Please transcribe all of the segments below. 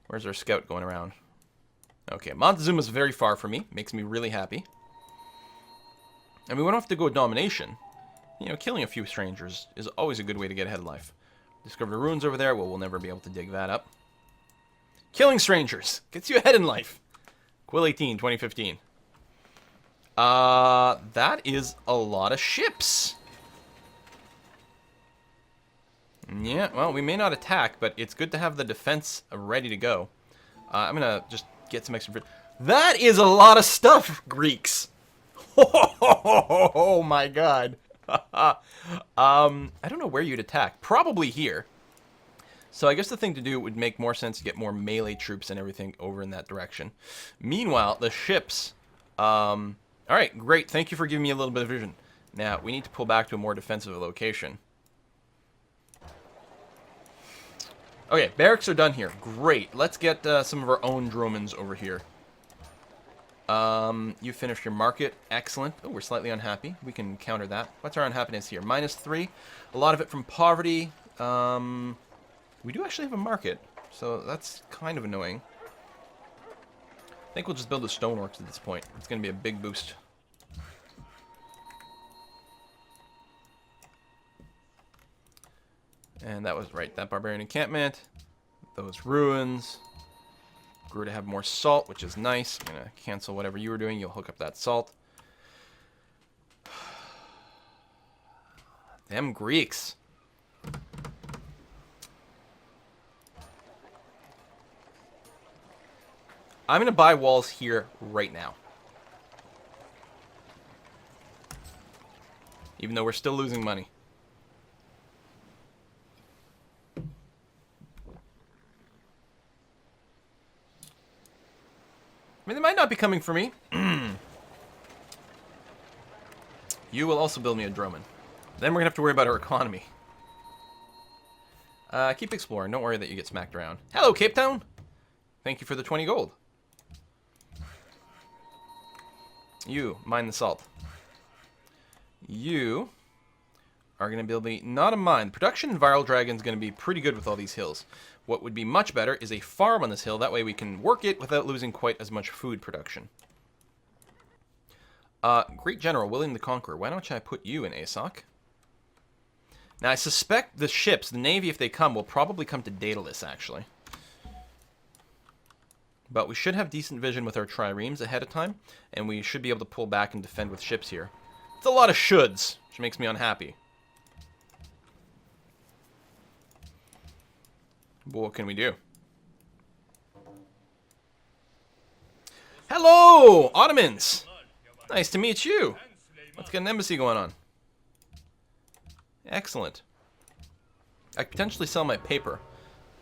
Where's our scout going around? Okay, Montezuma's very far from me. Makes me really happy. And we won't have to go domination. You know, killing a few strangers is always a good way to get ahead in life. Discovered ruins over there. Well, we'll never be able to dig that up. Killing strangers gets you ahead in life. Quill 18, 2015. That is a lot of ships. Yeah, well, we may not attack, but it's good to have the defense ready to go. I'm gonna just get some extra... That is a lot of stuff, Greeks! Oh my god. I don't know where you'd attack. Probably here. So I guess the thing to do would make more sense to get more melee troops and everything over in that direction. Meanwhile, the ships... Alright, great. Thank you for giving me a little bit of vision. Now, we need to pull back to a more defensive location. Okay, barracks are done here. Great. Let's get some of our own dromans over here. You finished your market. Excellent. Oh, we're slightly unhappy. We can counter that. What's our unhappiness here? -3. A lot of it from poverty. We do actually have a market, so that's kind of annoying. I think we'll just build a stoneworks at this point. It's going to be a big boost. And that was right. That barbarian encampment. Those ruins. Grew to have more salt, which is nice. I'm going to cancel whatever you were doing. You'll hook up that salt. Them Greeks. I'm going to buy walls here right now. Even though we're still losing money. I mean, they might not be coming for me. You will also build me a droman. Then we're going to have to worry about our economy. Keep exploring. Don't worry that you get smacked around. Hello, Cape Town. Thank you for the 20 gold. You, mine the salt. You are going to build me, not a mine. Production in Viral Dragon is going to be pretty good with all these hills. What would be much better is a farm on this hill. That way we can work it without losing quite as much food production. Great General, William the Conqueror. Why don't I put you in ASOC? Now, I suspect the ships, the Navy, if they come, will probably come to Daedalus, actually. But we should have decent vision with our triremes ahead of time, and we should be able to pull back and defend with ships here. It's a lot of shoulds, which makes me unhappy. But what can we do? Hello, Ottomans! Nice to meet you. Let's get an embassy going on. Excellent. I could potentially sell my paper,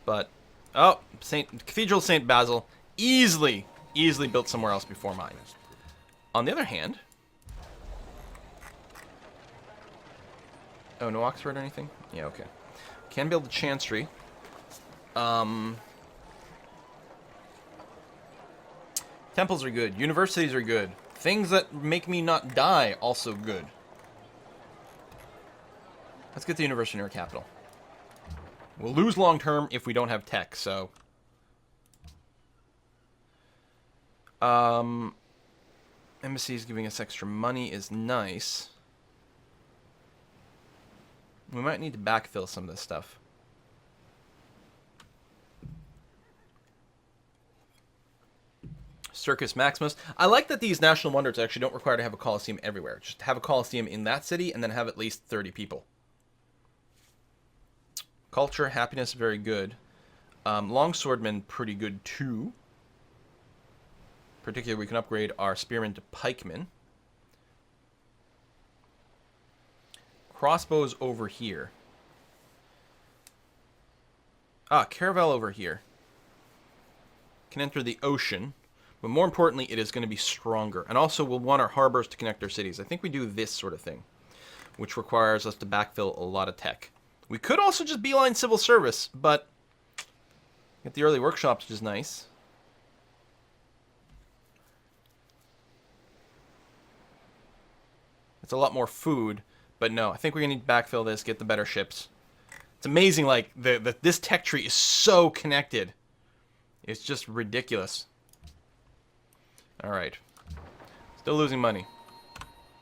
but... Oh, Cathedral of St. Basil. Easily built somewhere else before mine. On the other hand... Oh, no Oxford or anything? Yeah, okay. Can build a Chancery. Temples are good. Universities are good. Things that make me not die, also good. Let's get the university in our capital. We'll lose long term if we don't have tech, so... Embassies giving us extra money is nice. We might need to backfill some of this stuff. Circus Maximus. I like that these National Wonders actually don't require to have a Colosseum everywhere. Just have a Colosseum in that city and then have at least 30 people. Culture, happiness, very good. Longswordmen, pretty good too. Particularly, we can upgrade our Spearmen to Pikemen. Crossbows over here. Ah, Caravel over here. Can enter the ocean. But more importantly, it is going to be stronger. And also, we'll want our harbors to connect our cities. I think we do this sort of thing, which requires us to backfill a lot of tech. We could also just beeline civil service, but get the early workshops, which is nice. It's a lot more food, but no, I think we're going to need to backfill this, get the better ships. It's amazing, like, this tech tree is so connected. It's just ridiculous. Alright. Still losing money.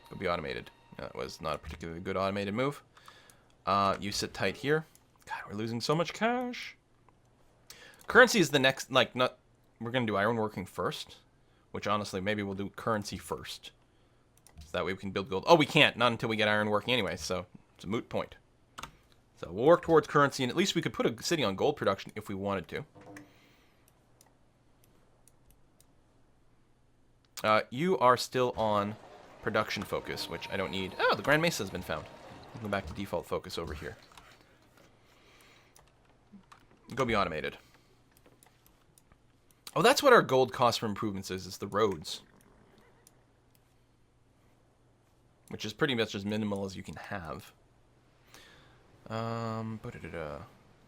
It'll be automated. That was not a particularly good automated move. You sit tight here. God, we're losing so much cash. Currency is the next, like, not... We're going to do ironworking first. Which, honestly, maybe we'll do currency first. So that way we can build gold. Oh, we can't. Not until we get ironworking anyway, so it's a moot point. So we'll work towards currency, and at least we could put a city on gold production if we wanted to. You are still on production focus, which I don't need. Oh, the Grand Mesa has been found. Go back to default focus over here. Go be automated. Oh, that's what our gold cost for improvements is the roads. Which is pretty much as minimal as you can have. Gonna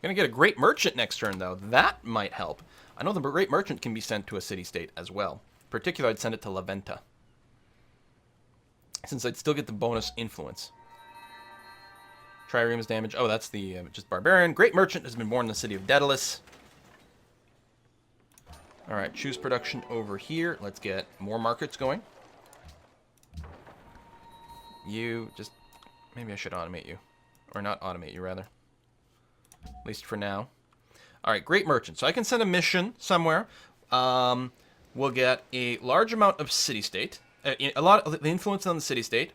get a great merchant next turn, though. That might help. I know the great merchant can be sent to a city-state as well. In particular, I'd send it to La Venta. Since I'd still get the bonus influence. Trireme's damage. Oh, that's the just barbarian. Great merchant has been born in the city of Daedalus. Alright, choose production over here. Let's get more markets going. You just... Maybe I should automate you. Or not automate you, rather. At least for now. Alright, great merchant. So I can send a mission somewhere. We'll get a large amount of city-state. A lot of the influence on the city-state.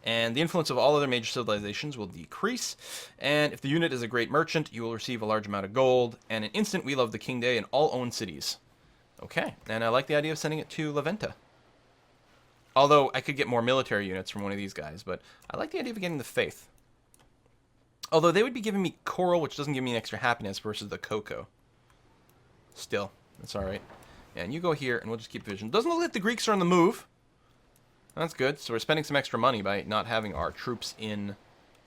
And the influence of all other major civilizations will decrease. And if the unit is a great merchant, you will receive a large amount of gold. And in instant, we love the King Day in all owned cities. Okay, and I like the idea of sending it to La Venta. Although, I could get more military units from one of these guys, but I like the idea of getting the Faith. Although, they would be giving me Coral, which doesn't give me an extra happiness, versus the Cocoa. Still, that's alright. And you go here, and we'll just keep vision. Doesn't look like the Greeks are on the move. That's good. So we're spending some extra money by not having our troops in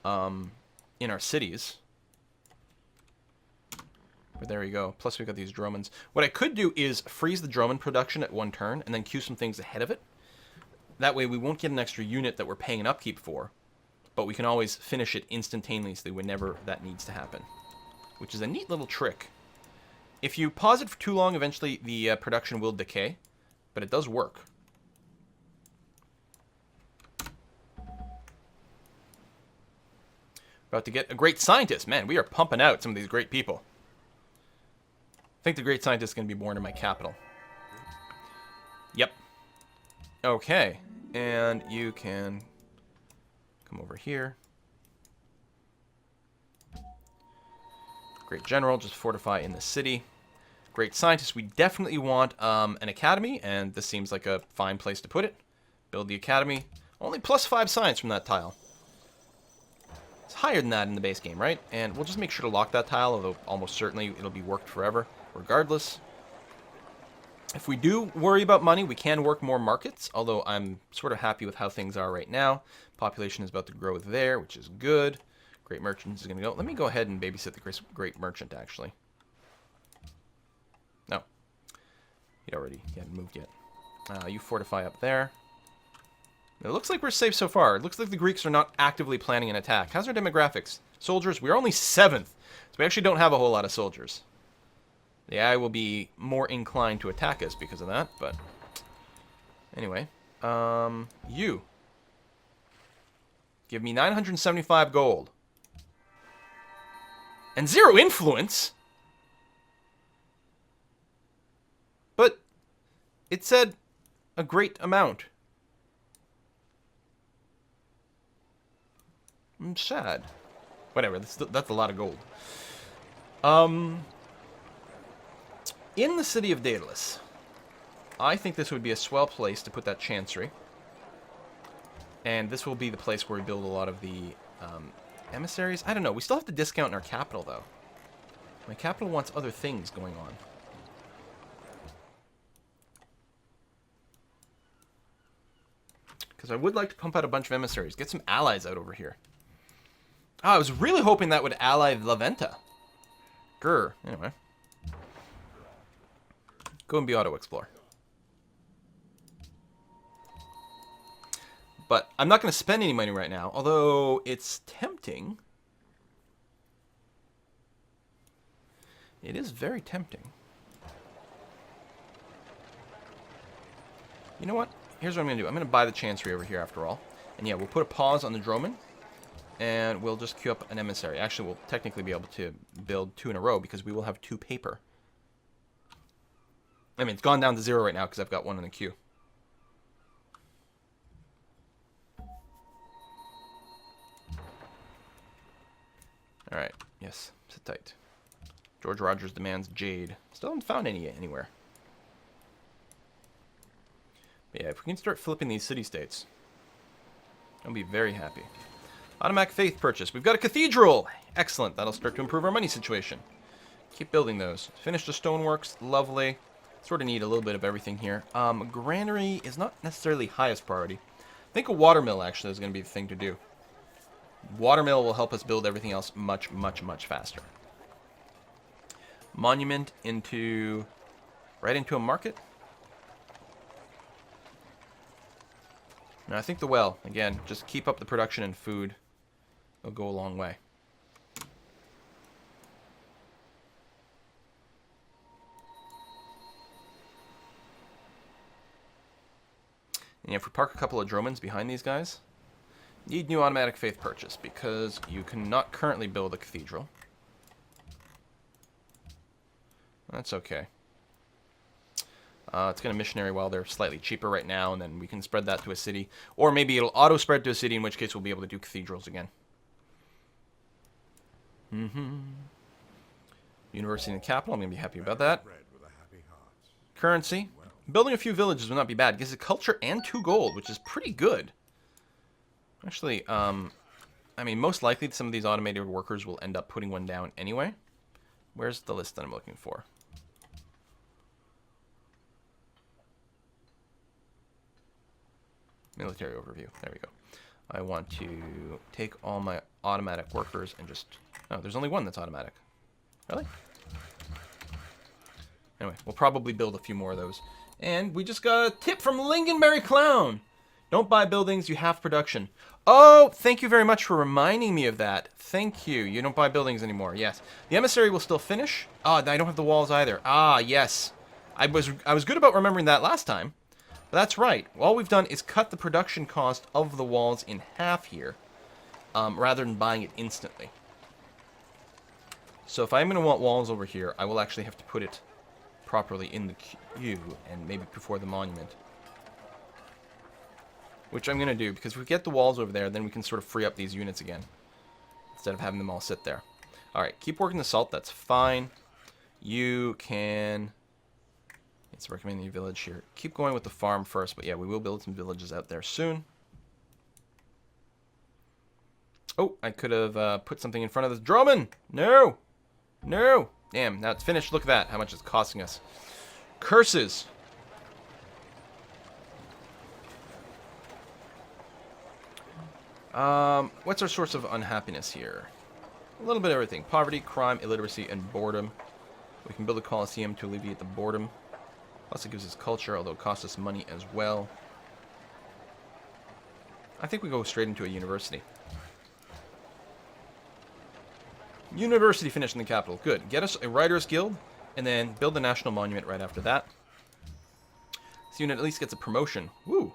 our cities. But there you go. Plus we got these Dromans. What I could do is freeze the Droman production at one turn and then queue some things ahead of it. That way we won't get an extra unit that we're paying an upkeep for. But we can always finish it instantaneously whenever that needs to happen. Which is a neat little trick. If you pause it for too long, eventually the production will decay. But it does work. About to get a great scientist. Man, we are pumping out some of these great people. I think the great scientist is going to be born in my capital. Yep. Okay. And you can come over here. Great general, just fortify in the city. Great scientist, we definitely want an academy, and this seems like a fine place to put it. Build the academy. Only +5 science from that tile. It's higher than that in the base game, right? And we'll just make sure to lock that tile, although almost certainly it'll be worked forever, regardless. If we do worry about money, we can work more markets, although I'm sort of happy with how things are right now. Population is about to grow there, which is good. Great merchant is going to go. Let me go ahead and babysit the great merchant, actually. No. He hadn't moved yet. You fortify up there. It looks like we're safe so far. It looks like the Greeks are not actively planning an attack. How's our demographics? Soldiers, we're only 7th. So we actually don't have a whole lot of soldiers. The AI will be more inclined to attack us because of that, but... Anyway. You. Give me 975 gold. And 0 influence? But it said a great amount. I'm sad. Whatever, that's a lot of gold. In the city of Daedalus, I think this would be a swell place to put that chancery. And this will be the place where we build a lot of the emissaries. I don't know. We still have to discount in our capital, though. My capital wants other things going on. Because I would like to pump out a bunch of emissaries. Get some allies out over here. Oh, I was really hoping that would ally La Venta. Grr. Anyway. Go and be auto-explore. But I'm not going to spend any money right now, although it's tempting. It is very tempting. You know what? Here's what I'm going to do. I'm going to buy the Chancery over here after all. And yeah, we'll put a pause on the Droman. And we'll just queue up an emissary. Actually, we'll technically be able to build 2 in a row because we will have 2 paper. I mean, it's gone down to 0 right now because I've got 1 in the queue. Alright, yes, sit tight. George Rogers demands jade. Still haven't found any yet anywhere. But yeah, if we can start flipping these city-states, I'll be very happy. Automatic faith purchase. We've got a cathedral! Excellent, that'll start to improve our money situation. Keep building those. Finish the stoneworks, lovely. Sort of need a little bit of everything here. Granary is not necessarily highest priority. I think a watermill actually is going to be the thing to do. Watermill will help us build everything else much, much, much faster. Monument into... right into a market? And I think the well, again, just keep up the production and food. It'll go a long way. And if we park a couple of Dromans behind these guys, need new automatic faith purchase because you cannot currently build a cathedral. That's okay. Let's get a missionary while they're slightly cheaper right now, and then we can spread that to a city. Or maybe it'll auto-spread to a city, in which case we'll be able to do cathedrals again. University in the capital, I'm going to be happy about that. Currency. Building a few villages would not be bad. Gives it culture and 2 gold, which is pretty good. Actually, I mean, most likely some of these automated workers will end up putting one down anyway. Where's the list that I'm looking for? Military overview. There we go. I want to take all my automatic workers and just... Oh, there's only one that's automatic. Really? Anyway, we'll probably build a few more of those. And we just got a tip from Lingonberry Clown. Don't buy buildings, you have production. Oh, thank you very much for reminding me of that. Thank you. You don't buy buildings anymore. Yes. The emissary will still finish. Ah, I don't have the walls either. Ah, yes. I was good about remembering that last time. But that's right. All we've done is cut the production cost of the walls in half here, rather than buying it instantly. So if I'm going to want walls over here, I will actually have to put it properly in the queue and maybe before the monument. Which I'm going to do, because if we get the walls over there, then we can sort of free up these units again, instead of having them all sit there. Alright, keep working the salt, that's fine. You can... It's recommending a village here. Keep going with the farm first, but yeah, we will build some villages out there soon. Oh, I could have put something in front of this Droman! No! No! Damn, now it's finished. Look at that, how much it's costing us. Curses! What's our source of unhappiness here? A little bit of everything. Poverty, crime, illiteracy, and boredom. We can build a coliseum to alleviate the boredom. Plus it gives us culture, although it costs us money as well. I think we go straight into a university. University finished in the capital. Good. Get us a writers guild, and then build the national monument right after that. This unit at least gets a promotion. Woo!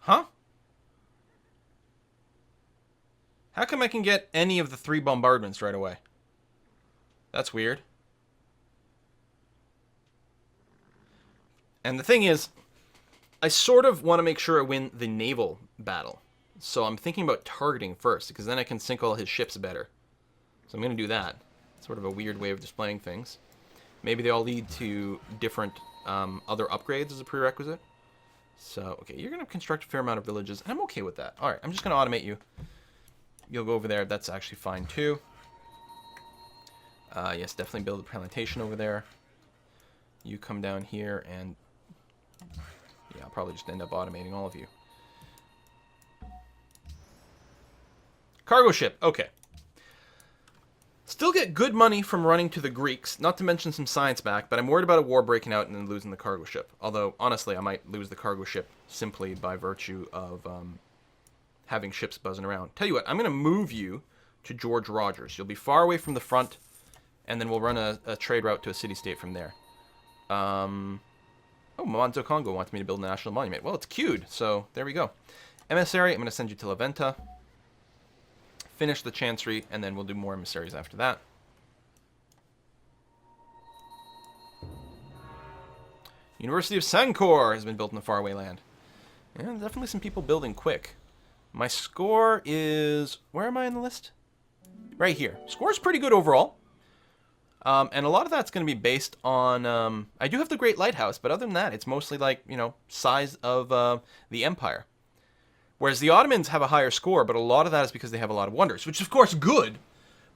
Huh? How come I can get any of the 3 bombardments right away? That's weird. And the thing is, I sort of want to make sure I win the naval battle. So I'm thinking about targeting first, because then I can sink all his ships better. So I'm going to do that. Sort of a weird way of displaying things. Maybe they all lead to different other upgrades as a prerequisite. So, okay, you're going to construct a fair amount of villages, and I'm okay with that. Alright, I'm just going to automate you. You'll go over there. That's actually fine, too. Yes, definitely build a plantation over there. You come down here, and... yeah, I'll probably just end up automating all of you. Cargo ship. Okay. Still get good money from running to the Greeks, not to mention some science back, but I'm worried about a war breaking out and then losing the cargo ship. Although, honestly, I might lose the cargo ship simply by virtue of having ships buzzing around. Tell you what, I'm going to move you to George Rogers. You'll be far away from the front, and then we'll run a trade route to a city-state from there. Oh, Mamanzo Congo wants me to build a national monument. Well, it's queued, so there we go. Emissary, I'm going to send you to La Venta. Finish the Chancery, and then we'll do more emissaries after that. University of Sankor has been built in the faraway land. Yeah, definitely some people building quick. My score is... Where am I on the list? Right here. Score's pretty good overall. And a lot of that's going to be based on... I do have the Great Lighthouse, but other than that, it's mostly like, you know, size of the Empire. Whereas the Ottomans have a higher score, but a lot of that is because they have a lot of wonders, which is, of course, good,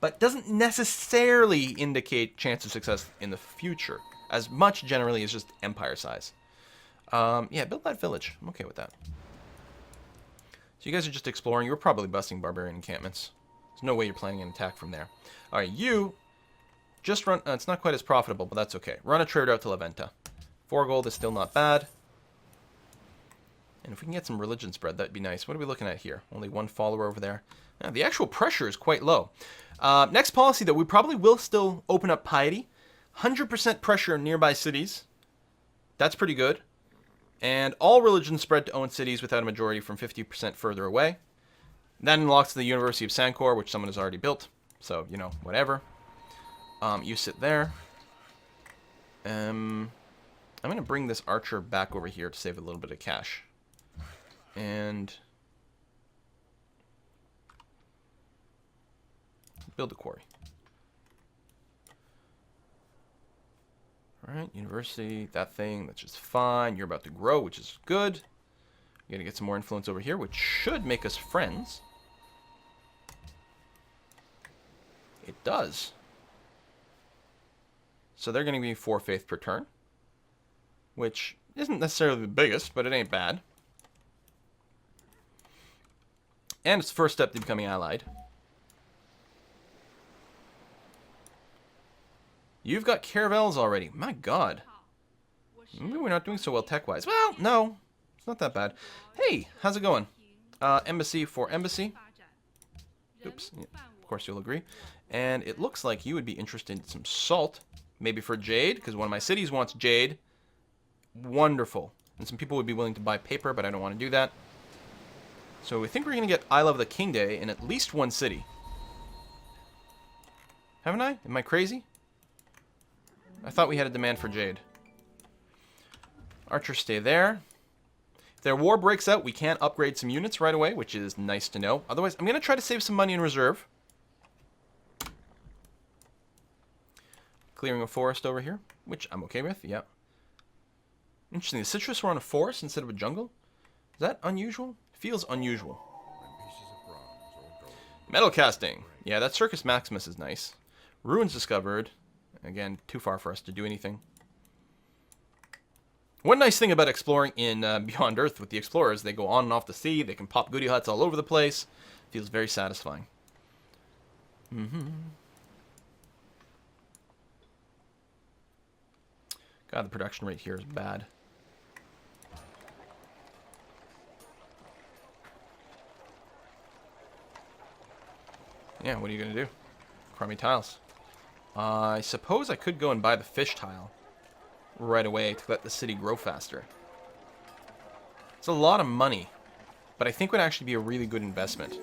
but doesn't necessarily indicate chance of success in the future. As much, generally, as just empire size. Yeah, build that village. I'm okay with that. So you guys are just exploring. You're probably busting barbarian encampments. There's no way you're planning an attack from there. All right, you just run... it's not quite as profitable, but that's okay. Run a trade route to La Venta. 4 gold is still not bad. And if we can get some religion spread, that'd be nice. What are we looking at here? Only 1 follower over there. The actual pressure is quite low. Next policy, though, we probably will still open up piety. 100% pressure in nearby cities. That's pretty good. And all religions spread to own cities without a majority from 50% further away. That unlocks the University of Sankor, which someone has already built. So, you know, whatever. You sit there. I'm going to bring this archer back over here to save a little bit of cash. And build a quarry. Alright, university, that thing, that's just fine. You're about to grow, which is good. You're going to get some more influence over here, which should make us friends. It does. So they're going to give me 4 faith per turn. Which isn't necessarily the biggest, but it ain't bad. And it's the first step to becoming allied. You've got caravels already. My god. Maybe we're not doing so well tech-wise. Well, no. It's not that bad. Hey, how's it going? Embassy for embassy. Oops. Yeah, of course you'll agree. And it looks like you would be interested in some salt. Maybe for jade, because one of my cities wants jade. Wonderful. And some people would be willing to buy paper, but I don't want to do that. So we think we're going to get I Love the King Day in at least 1 city. Haven't I? Am I crazy? I thought we had a demand for jade. Archers stay there. If their war breaks out, we can upgrade some units right away, which is nice to know. Otherwise, I'm going to try to save some money in reserve. Clearing a forest over here, which I'm okay with, yeah. Interesting, the citrus were on a forest instead of a jungle? Is that unusual? Feels unusual. Metal casting. Yeah, that Circus Maximus is nice. Ruins discovered. Again, too far for us to do anything. One nice thing about exploring in Beyond Earth with the explorers, they go on and off the sea, they can pop goodie huts all over the place. Feels very satisfying. God, the production rate here is bad. Yeah, what are you going to do? Crummy tiles. I suppose I could go and buy the fish tile right away to let the city grow faster. It's a lot of money, but I think would actually be a really good investment.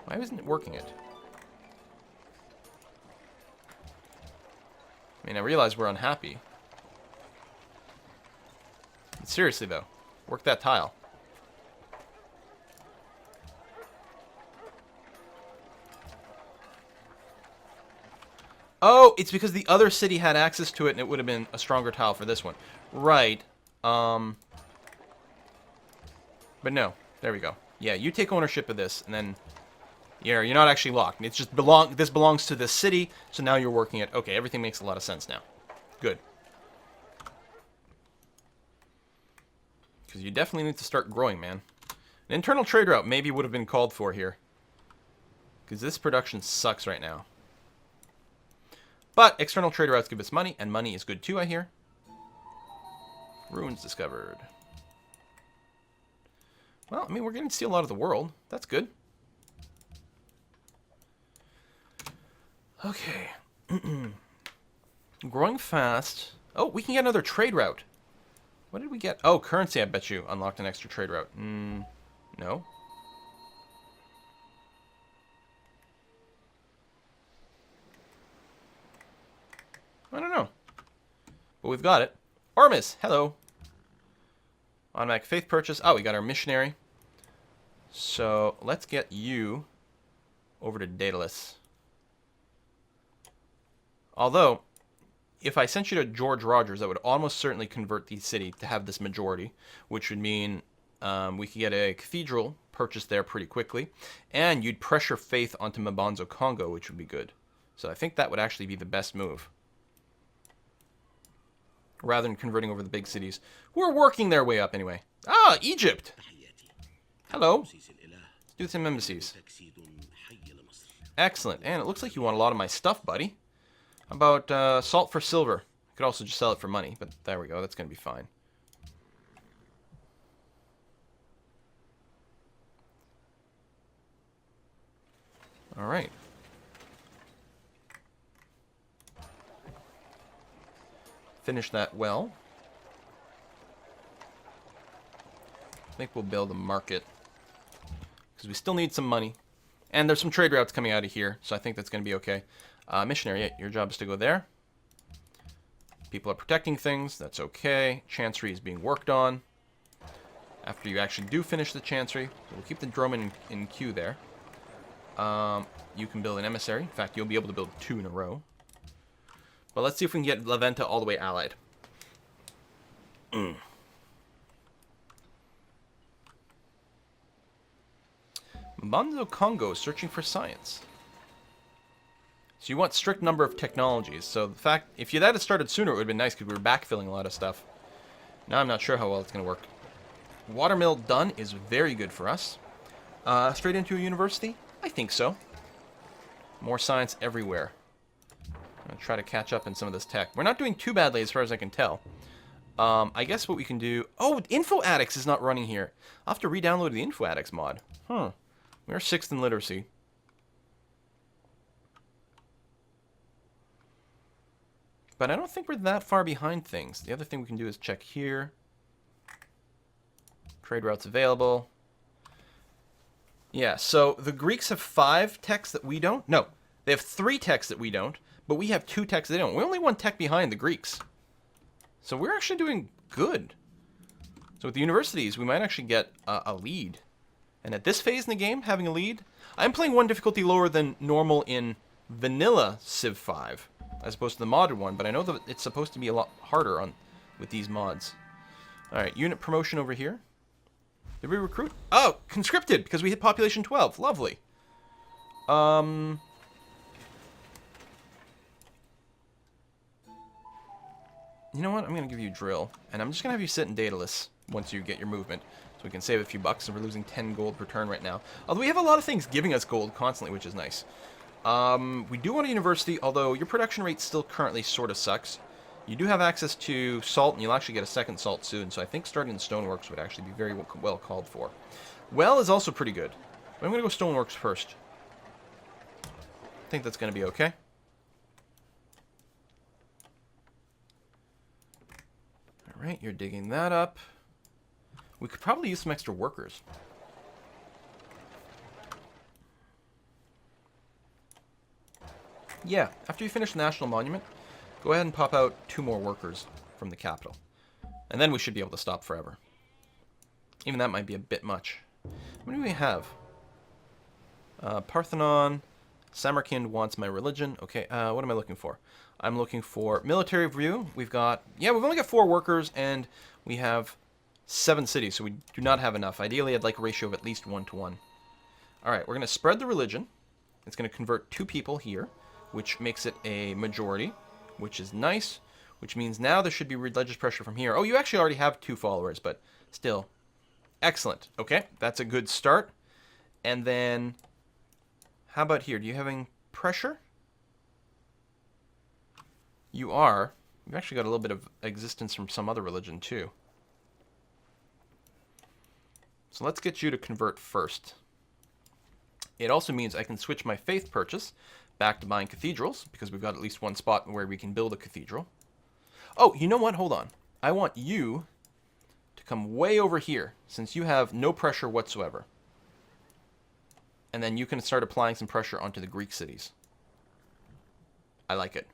Why isn't it working it? I mean, I realize we're unhappy. But seriously, though, work that tile. Oh, it's because the other city had access to it, and it would have been a stronger tile for this one. Right. But no. There we go. Yeah, you take ownership of this, and then... Yeah, you're not actually locked. It's just this belongs to this city, so now you're working it. Okay, everything makes a lot of sense now. Good. Because you definitely need to start growing, man. An internal trade route maybe would have been called for here. Because this production sucks right now. But external trade routes give us money, and money is good too, I hear. Ruins discovered. Well, I mean, we're getting to see a lot of the world. That's good. Okay. Growing fast. Oh, we can get another trade route. What did we get? Oh, currency, I bet you. Unlocked an extra trade route. No. I don't know. But we've got it. Ormus, hello. Automatic faith purchase. Oh, we got our missionary. So, let's get you over to Daedalus. Although, if I sent you to George Rogers, that would almost certainly convert the city to have this majority, which would mean we could get a cathedral purchased there pretty quickly, and you'd pressure faith onto Mabanzo Congo, which would be good. So I think that would actually be the best move, rather than converting over the big cities, who are working their way up anyway. Ah, Egypt! Hello. Let's do some embassies. Excellent. And it looks like you want a lot of my stuff, buddy. How about salt for silver? I could also just sell it for money, but there we go. That's going to be fine. All right. Finish that well. I think we'll build a market, because we still need some money. And there's some trade routes coming out of here, so I think that's going to be okay. Missionary, your job is to go there. People are protecting things. That's okay. Chancery is being worked on. After you actually do finish the Chancery, so we'll keep the drone in queue there. You can build an emissary. In fact, you'll be able to build 2 in a row. But let's see if we can get La Venta all the way allied. Mabanzo Congo searching for science. So you want strict number of technologies. So the fact, if that had started sooner, it would have been nice because we were backfilling a lot of stuff. Now I'm not sure how well it's going to work. Watermill done is very good for us. Straight into a university? I think so. More science everywhere. I'm going to try to catch up in some of this tech. We're not doing too badly as far as I can tell. I guess what we can do... Oh, Info Addicts is not running here. I'll have to re-download the Info Addicts mod. Huh. We're 6th in literacy. But I don't think we're that far behind things. The other thing we can do is check here. Trade routes available. Yeah, so the Greeks have 5 techs that we don't. No, they have 3 techs that we don't, but we have 2 techs they don't. We're only 1 tech behind the Greeks. So we're actually doing good. So with the universities, we might actually get a lead. And at this phase in the game, having a lead, I'm playing 1 difficulty lower than normal in vanilla Civ 5, as opposed to the modded one, but I know that it's supposed to be a lot harder with these mods. Alright, unit promotion over here. Did we recruit? Oh, conscripted, because we hit population 12. Lovely. You know what? I'm going to give you drill, and I'm just going to have you sit in Daedalus once you get your movement, so we can save a few bucks, and we're losing 10 gold per turn right now. Although we have a lot of things giving us gold constantly, which is nice. We do want a university, although your production rate still currently sort of sucks. You do have access to salt, and you'll actually get a 2nd salt soon, so I think starting the stoneworks would actually be very well called for. Well is also pretty good, but I'm going to go stoneworks first. I think that's going to be okay. Alright, you're digging that up. We could probably use some extra workers. Yeah, after you finish the National Monument, go ahead and pop out 2 more workers from the capital. And then we should be able to stop forever. Even that might be a bit much. What do we have? Parthenon. Samarkand wants my religion. Okay, what am I looking for? I'm looking for military review. We've only got 4 workers, and we have 7 cities, so we do not have enough. Ideally, I'd like a ratio of at least 1 to 1. Alright, we're going to spread the religion. It's going to convert 2 people here, which makes it a majority, which is nice, which means now there should be religious pressure from here. Oh, you actually already have 2 followers, but still. Excellent. Okay, that's a good start. And then, how about here? Do you have any pressure? You are. You've actually got a little bit of existence from some other religion, too. So let's get you to convert first. It also means I can switch my faith purchase back to buying cathedrals, because we've got at least one spot where we can build a cathedral. Oh, you know what? Hold on. I want you to come way over here, since you have no pressure whatsoever. And then you can start applying some pressure onto the Greek cities. I like it.